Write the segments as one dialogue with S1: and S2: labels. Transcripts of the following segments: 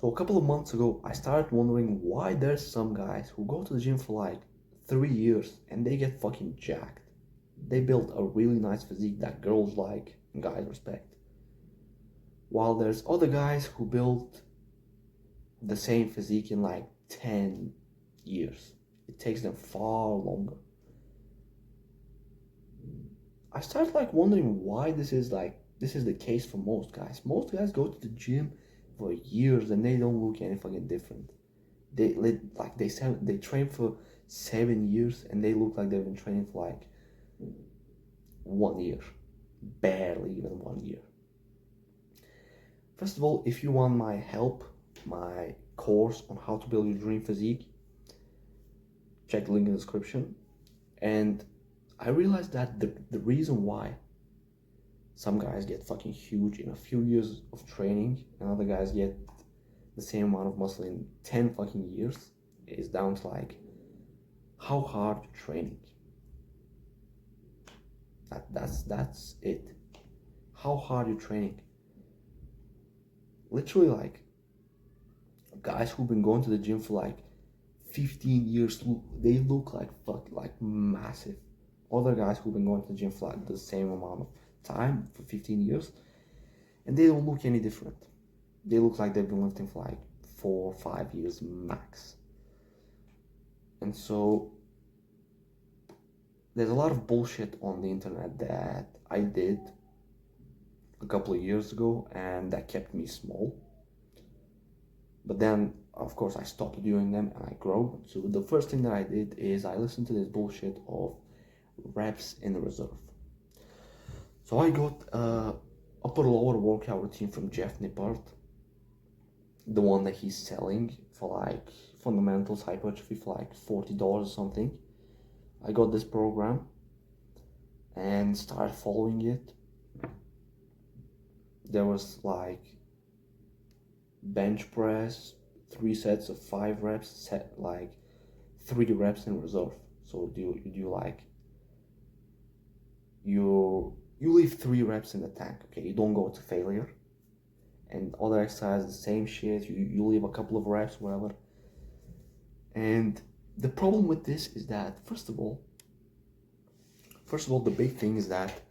S1: So a couple of months ago, I started wondering why there's some guys who go to the gym for like 3 years and they get fucking jacked. They build a really nice physique that girls like and guys respect. While there's other guys who build the same physique in like 10 years. It takes them far longer. I started like wondering why this is the case for most guys. Most guys go to the gym for years and they don't look any fucking different. They train for 7 years and they look like they've been training for like 1 year, barely even 1 year. First of all, if you want my help, my course on how to build your dream physique, check the link in the description. And I realized that the reason why some guys get fucking huge in a few years of training and other guys get the same amount of muscle in 10 fucking years is down to like how hard you're training. That's it. How hard you're training. Literally, like, guys who've been going to the gym for like 15 years, they look like massive. Other guys who've been going to the gym for like the same amount of time for 15 years, and they don't look any different. They look like they've been lifting for like 4 or 5 years max. And so there's a lot of bullshit on the internet that I did a couple of years ago and that kept me small. But then, of course, I stopped doing them and I grew. So the first thing that I did is I listened to this bullshit of reps in the reserve. So I got upper lower workout routine from Jeff Nippard, the one that he's selling for like fundamentals hypertrophy for like $40 or something. I got this program and started following it. There was like bench press, 3 sets of 5 reps, set like 3 reps in reserve. So you do like you leave 3 reps in the tank, okay? You don't go to failure. And other exercises, the same shit. You leave a couple of reps, whatever. And the problem with this is that first of all, the big thing is that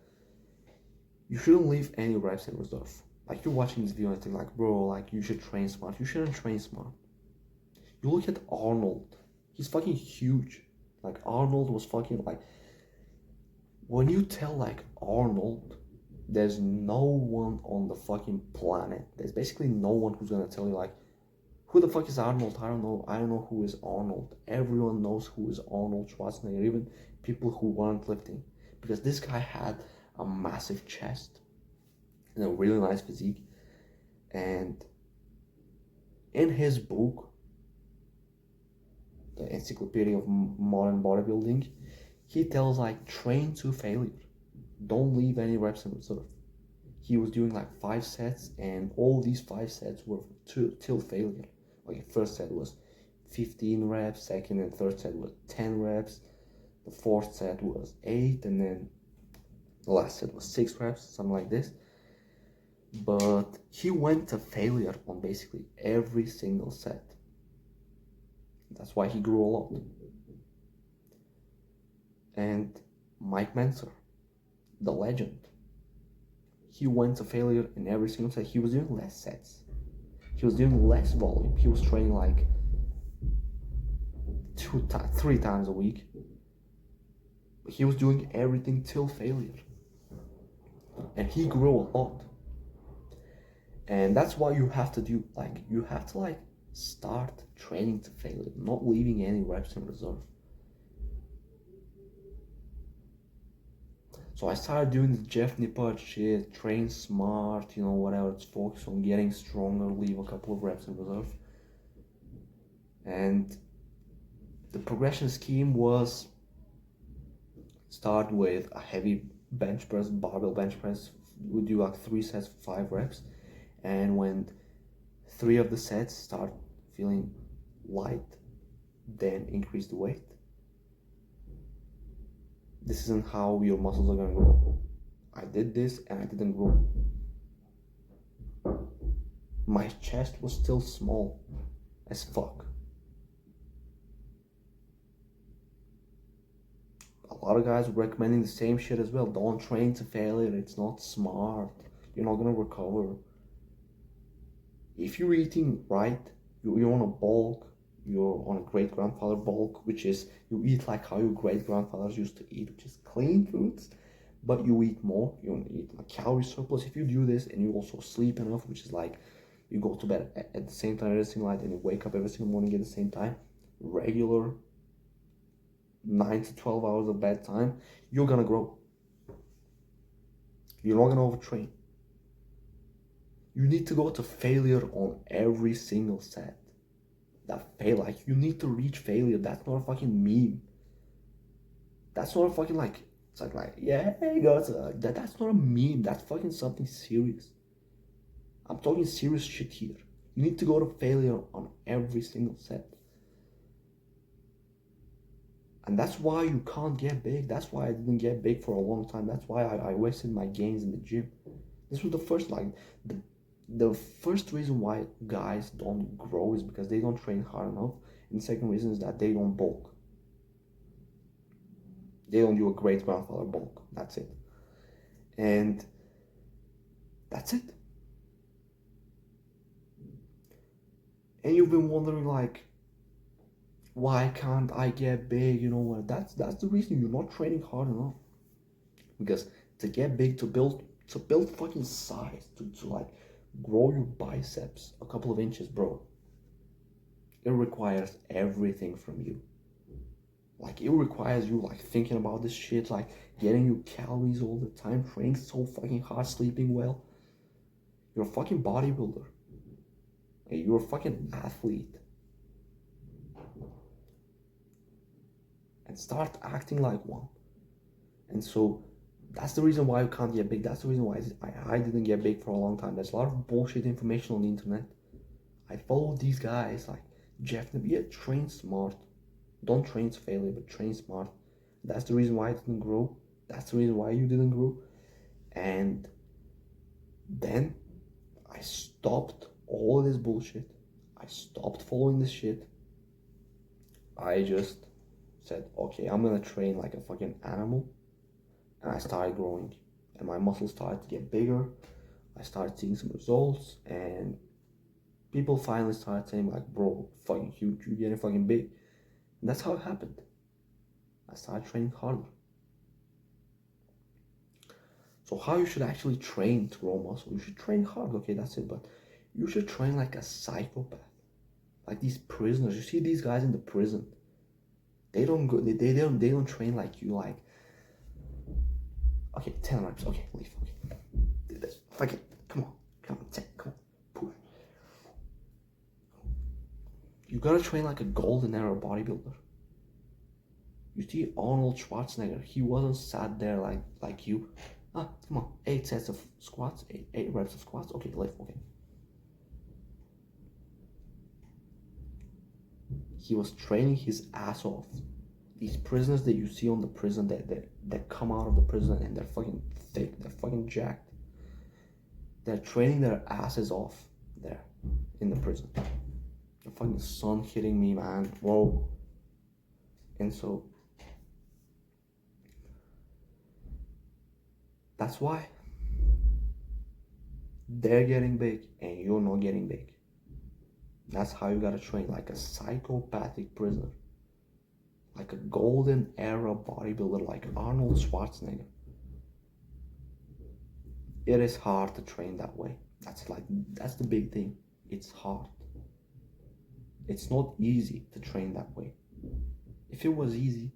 S1: you shouldn't leave any reps in reserve. Like, you're watching this video and think like, bro, like, you should train smart. You shouldn't train smart. You look at Arnold. He's fucking huge. Like, Arnold was fucking like, when you tell like Arnold, there's no one on the fucking planet. There's basically no one who's gonna tell you like, who the fuck is Arnold? I don't know who is Arnold. Everyone knows who is Arnold Schwarzenegger, even people who weren't lifting. Because this guy had a massive chest and a really nice physique. And in his book, the Encyclopedia of Modern Bodybuilding, he tells like, train to failure. Don't leave any reps in reserve. He was doing like 5 sets, and all these 5 sets were till failure. Like, the first set was 15 reps, second and third set was 10 reps, the fourth set was 8, and then the last set was 6 reps, something like this. But he went to failure on basically every single set. That's why he grew a lot. And Mike Mentzer, the legend, he went to failure in every single set. He was doing less sets. He was doing less volume. He was training like 3 times a week. But he was doing everything till failure. And he grew a lot. And that's why you have to do, like, you have to like start training to failure, not leaving any reps in reserve. So I started doing the Jeff Nippard shit, train smart, you know, whatever, it's focus on getting stronger, leave a couple of reps in reserve. And the progression scheme was start with a heavy bench press, barbell bench press. We do like 3 sets, 5 reps. And when 3 of the sets start feeling light, then increase the weight. This isn't how your muscles are gonna grow. I did this and I didn't grow. my chest was still small as fuck. A lot of guys are recommending the same shit as well. Don't train to failure. It's not smart. You're not gonna recover. If you're eating right, you're on a bulk. You're on a great grandfather bulk, which is you eat like how your great grandfathers used to eat, which is clean foods, but you eat more. You don't eat a calorie surplus. If you do this and you also sleep enough, which is like you go to bed at the same time every single night and you wake up every single morning at the same time, regular 9 to 12 hours of bedtime, you're gonna grow. You're not gonna overtrain. You need to go to failure on every single set. That fail, like you need to reach failure. That's not a fucking meme. That's not a fucking like it's like yeah, you got that's not a meme. That's fucking something serious. I'm talking serious shit here. You need to go to failure on every single set. And that's why you can't get big. That's why I didn't get big for a long time. That's why I wasted my gains in the gym. This was the first the first reason why guys don't grow is because they don't train hard enough. And the second reason is that they don't bulk. They don't do a great grandfather bulk. That's it. And that's it. And you've been wondering like, why can't I get big? You know what? That's the reason you're not training hard enough. Because to get big, to build fucking size, to like grow your biceps a couple of inches, bro, it requires everything from you. Like it requires you like thinking about this shit, like getting your calories all the time, training so fucking hard, sleeping well. You're a fucking bodybuilder. And you're a fucking athlete. And start acting like one. And so that's the reason why you can't get big. That's the reason why I didn't get big for a long time. There's a lot of bullshit information on the internet. I followed these guys like Jeff Napier. Train smart. Don't train to failure, but train smart. That's the reason why I didn't grow. That's the reason why you didn't grow. And then I stopped all of this bullshit. I stopped following this shit. I just said, okay, I'm gonna train like a fucking animal. And I started growing. And my muscles started to get bigger. I started seeing some results. And people finally started saying like, bro, fucking huge, you're getting fucking big. And that's how it happened. I started training harder. So how you should actually train to grow muscle? You should train hard, okay, that's it. But you should train like a psychopath. Like these prisoners. You see these guys in the prison. They don't go. They don't train like you. Like, okay, 10 reps. Okay, leave. Okay, do this. Fuck it. Come on, 10. Come on, push. You gotta train like a golden era bodybuilder. You see Arnold Schwarzenegger. He wasn't sat there like you. Come on, 8 sets of squats, 8 reps of squats. Okay, lift. Okay. He was training his ass off. These prisoners that you see on the prison that come out of the prison and they're fucking thick, they're fucking jacked. They're training their asses off there in the prison. The fucking sun hitting me, man. Whoa. And so that's why they're getting big and you're not getting big. That's how you gotta train, like a psychopathic prisoner. Like a golden era bodybuilder like Arnold Schwarzenegger. It is hard to train that way. That's the big thing. It's hard. It's not easy to train that way. If it was easy,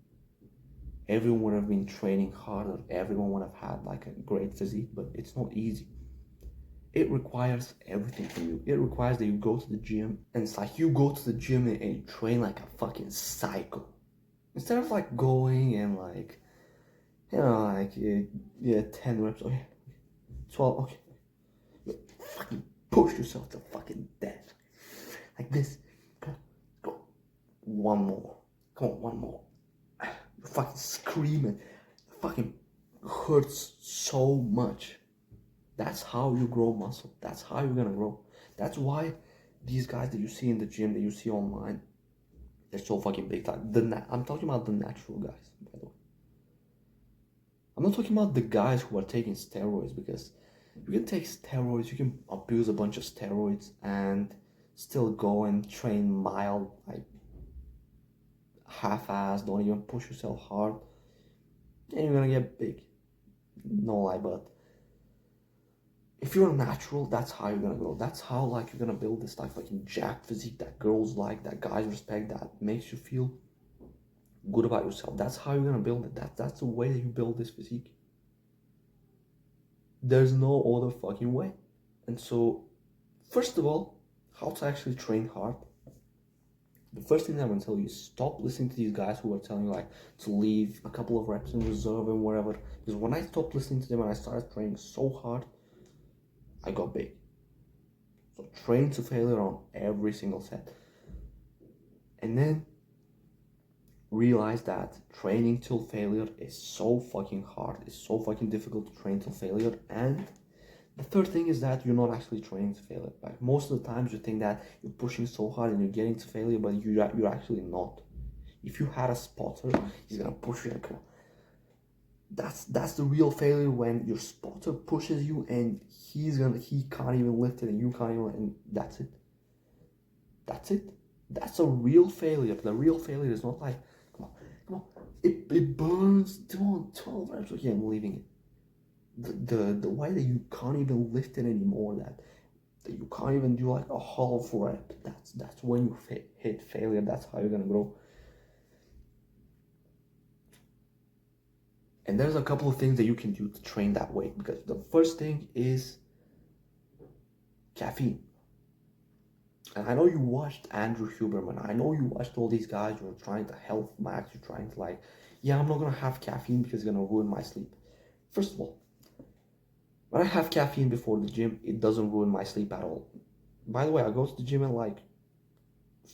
S1: everyone would have been training harder. Everyone would have had like a great physique, but it's not easy. It requires everything from you. It requires that you go to the gym, and it's like you go to the gym and you train like a fucking psycho. Instead of like going and like, you know, like, yeah, 10 reps, okay, 12, okay. You fucking push yourself to fucking death. Like this. Go. One more. Come on, one more. You're fucking screaming. It fucking hurts so much. That's how you grow muscle. That's how you're gonna grow. That's why these guys that you see in the gym, that you see online, they're so fucking big. Like I'm talking about the natural guys, by the way. I'm not talking about the guys who are taking steroids, because you can take steroids, you can abuse a bunch of steroids and still go and train mild, like half-ass, don't even push yourself hard, and you're gonna get big. No lie, but if you're natural, that's how you're gonna grow. That's how like you're gonna build this like fucking jacked physique that girls like, that guys respect, that makes you feel good about yourself. That's how you're gonna build it. That's the way that you build this physique. There's no other fucking way. And so, first of all, how to actually train hard. The first thing I'm gonna tell you is stop listening to these guys who are telling you like to leave a couple of reps in reserve and whatever. Because when I stopped listening to them and I started training so hard, I got big. So train to failure on every single set. And then realize that training till failure is so fucking hard. It's so fucking difficult to train till failure. And the third thing is that you're not actually training to failure. Like most of the times you think that you're pushing so hard and you're getting to failure, but you're actually not. If you had a spotter, he's gonna push you and come on. That's the real failure, when your spotter pushes you and he can't even lift it and you can't even, and that's it. That's it. That's a real failure. The real failure is not like, come on, it burns, 12 reps, okay, I'm leaving it. The way that you can't even lift it anymore, that you can't even do like a half rep, that's when you hit failure. That's how you're gonna grow. And there's a couple of things that you can do to train that way, because the first thing is caffeine. And I know you watched Andrew Huberman, I know you watched all these guys who are trying to health max, you're trying to like, yeah, I'm not gonna have caffeine because it's gonna ruin my sleep. First of all, when I have caffeine before the gym, it doesn't ruin my sleep at all. By the way, I go to the gym at like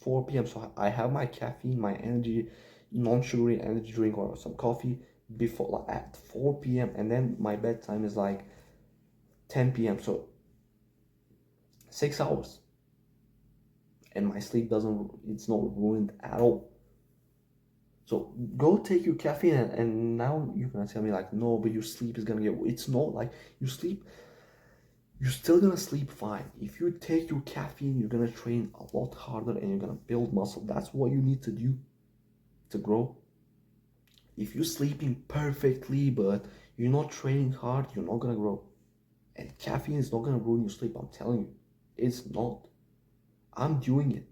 S1: 4 p.m. So I have my caffeine, my energy, non-sugary energy drink or some coffee before, like at 4 p.m. and then my bedtime is like 10 p.m. So 6 hours. And my sleep it's not ruined at all. So go take your caffeine, and now you're gonna tell me like, no, but your sleep is gonna it's not like you're still gonna sleep fine. If you take your caffeine, you're gonna train a lot harder and you're gonna build muscle. That's what you need to do to grow. If you're sleeping perfectly but you're not training hard, you're not gonna grow. And caffeine is not gonna ruin your sleep, I'm telling you. It's not. I'm doing it.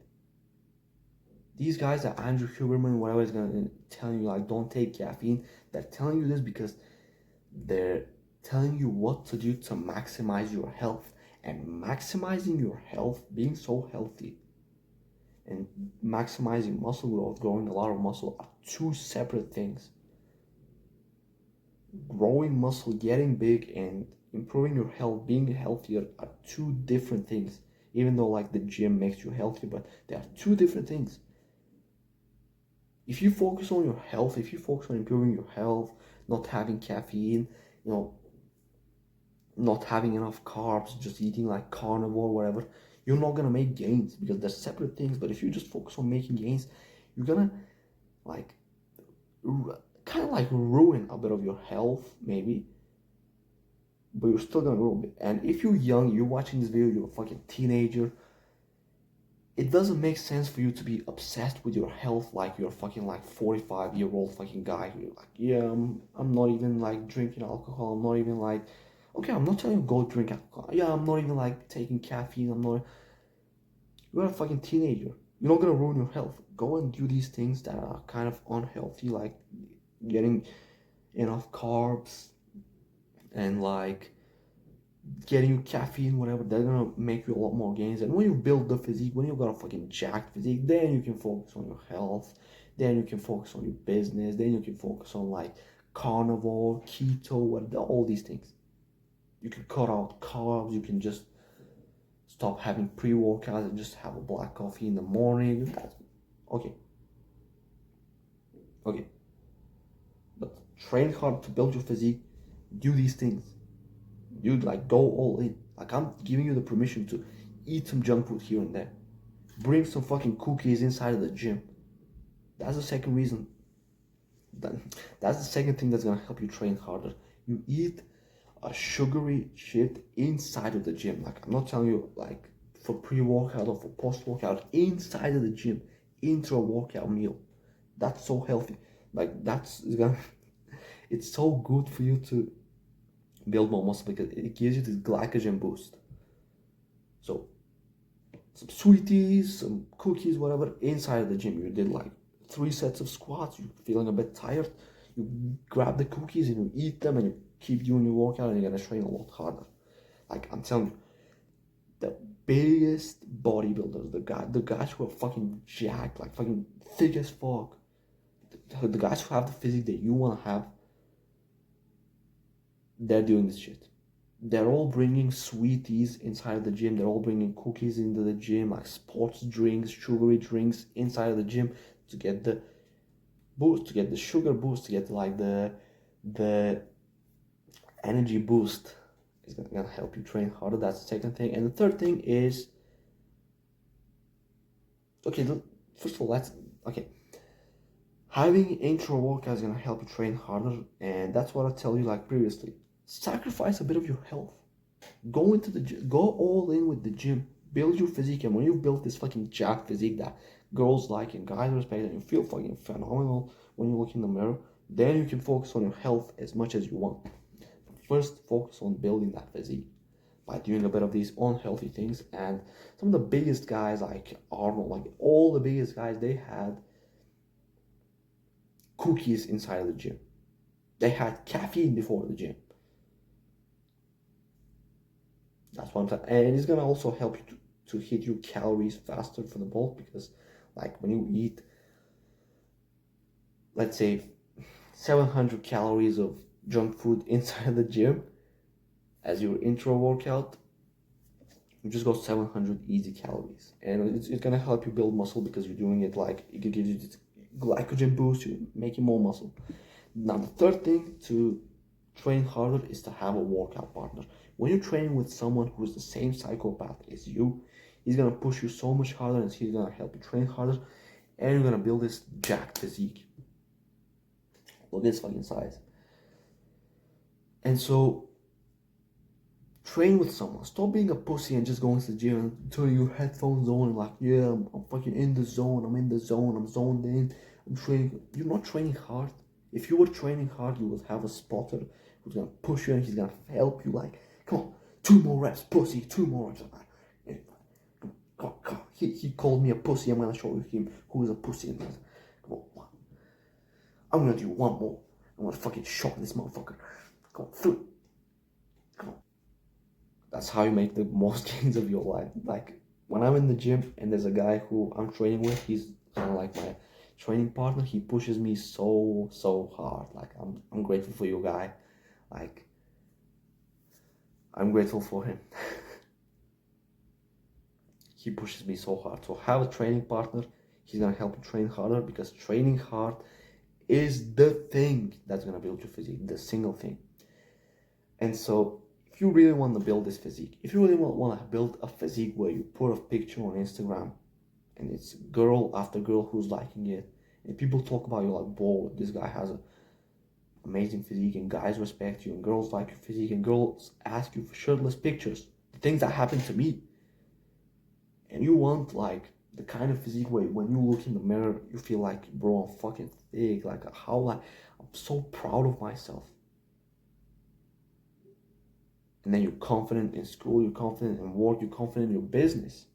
S1: These guys that Andrew Huberman, whatever, is gonna tell you like don't take caffeine. They're telling you this because they're telling you what to do to maximize your health. And maximizing your health, being so healthy, and maximizing muscle growth, growing a lot of muscle, are two separate things. Growing muscle, getting big, and improving your health, being healthier, are two different things. Even though like the gym makes you healthy, but they are two different things. If you focus on your health, if you focus on improving your health, not having caffeine, not having enough carbs, just eating like carnivore, whatever, you're not gonna make gains, because they're separate things. But if you just focus on making gains, you're gonna like kind of like ruin a bit of your health, maybe, but you're still gonna grow a bit. And if you're young, you're watching this video, you're a fucking teenager, it doesn't make sense for you to be obsessed with your health like you're fucking like 45-year-old fucking guy. You're like, yeah, I'm not even like drinking alcohol. I'm not even like, okay, I'm not telling you go drink alcohol. Yeah, I'm not even like taking caffeine. I'm not. You're a fucking teenager. You're not gonna ruin your health. Go and do these things that are kind of unhealthy, like getting enough carbs and like getting you caffeine, whatever. They're gonna make you a lot more gains. And when you build the physique, when you got a fucking jacked physique, then you can focus on your health, then you can focus on your business, then you can focus on like carnivore, keto, all these things. You can cut out carbs, you can just stop having pre-workouts and just have a black coffee in the morning. Okay, but train hard to build your physique. Do these things. You like go all in. Like I'm giving you the permission to eat some junk food here and there. Bring some fucking cookies inside of the gym. That's the second reason. That's the second thing that's gonna help you train harder. You eat a sugary shit inside of the gym. Like, I'm not telling you like for pre-workout or for post-workout, inside of the gym, into a workout meal. That's so healthy. Like, it's so good for you to build more muscle because it gives you this glycogen boost. So some sweeties, some cookies, whatever, inside of the gym. You did like 3 sets of squats, you're feeling a bit tired, you grab the cookies and you eat them and you keep doing your workout and you're gonna train a lot harder. Like, I'm telling you, the biggest bodybuilders, the guys who are fucking jacked, like fucking thick as fuck, the guys who have the physique that you wanna have, they're doing this shit. They're all bringing sweeties inside of the gym. They're all bringing cookies into the gym, like sports drinks, sugary drinks inside of the gym to get the boost, to get the sugar boost, to get like the energy boost. Is gonna help you train harder. That's the second thing. And the third thing is, okay, first of all, having intro workout is gonna help you train harder, and that's what I tell you like previously. Sacrifice a bit of your health. Go into the gym, go all in with the gym, build your physique, and when you've built this fucking jacked physique that girls like and guys respect and you feel fucking phenomenal when you look in the mirror, then you can focus on your health as much as you want. First, focus on building that physique by doing a bit of these unhealthy things. And some of the biggest guys like Arnold, like all the biggest guys, they had cookies inside of the gym. They had caffeine before the gym. That's what I'm saying. And it's gonna also help you to hit your calories faster for the bulk, because like when you eat, let's say 700 calories of junk food inside the gym as your intro workout, you just got 700 easy calories, and it's gonna help you build muscle because you're doing it like it gives you this glycogen boost, you're making more muscle. Now the third thing to train harder is to have a workout partner. When you're training with someone who's the same psychopath as you, he's gonna push you so much harder and he's gonna help you train harder, and you're gonna build this jacked physique. Look at this fucking size. And so train with someone. Stop being a pussy and just going to the gym and turning your headphones on and like, yeah, I'm fucking in the zone, I'm zoned in, I'm training. You're not training hard. If you were training hard, you would have a spotter who's gonna push you and he's gonna help you like, come on, 2 more reps, pussy, 2 more reps. Come on. He called me a pussy, I'm gonna show him who is a pussy. Come on, I'm gonna do 1 more. I'm gonna fucking shock this motherfucker. Come on, 3. Come on. That's how you make the most gains of your life. Like, when I'm in the gym and there's a guy who I'm training with, he's kind of like my training partner. He pushes me so hard. Like, I'm grateful for you, guy. Like, I'm grateful for him. He pushes me so hard. So have a training partner. He's gonna help you train harder, because training hard is the thing that's gonna build your physique, the single thing. And so if you really want to build this physique, if you really want to build a physique where you put a picture on Instagram and it's girl after girl who's liking it, and people talk about you like, whoa, this guy has an amazing physique, and guys respect you, and girls like your physique, and girls ask you for shirtless pictures, the things that happened to me, and you want like the kind of physique where when you look in the mirror, you feel like, bro, I'm fucking thick, like I'm so proud of myself. And then you're confident in school, you're confident in work, you're confident in your business.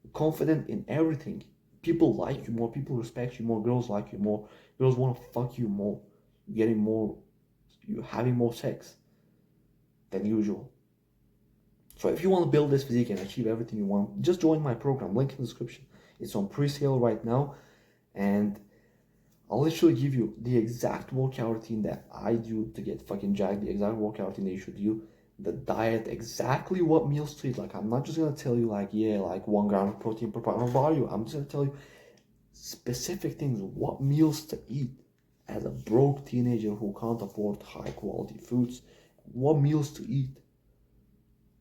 S1: You're confident in everything. People like you more, people respect you more, girls like you more, girls want to fuck you more. You're having more sex than usual. So if you want to build this physique and achieve everything you want, just join my program, link in the description. It's on pre-sale right now, and I'll literally give you the exact workout routine that I do to get fucking jacked, the exact workout routine that you should do, the diet, exactly what meals to eat. Like, I'm not just gonna tell you like, yeah, like 1 gram of protein per pound of body. I'm just gonna tell you specific things, what meals to eat as a broke teenager who can't afford high quality foods, what meals to eat,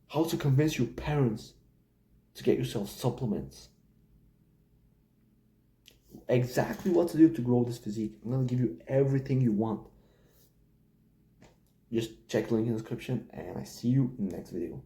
S1: how to convince your parents to get yourself supplements. Exactly what to do to grow this physique. I'm gonna give you everything you want. Just check the link in the description, and I see you in the next video.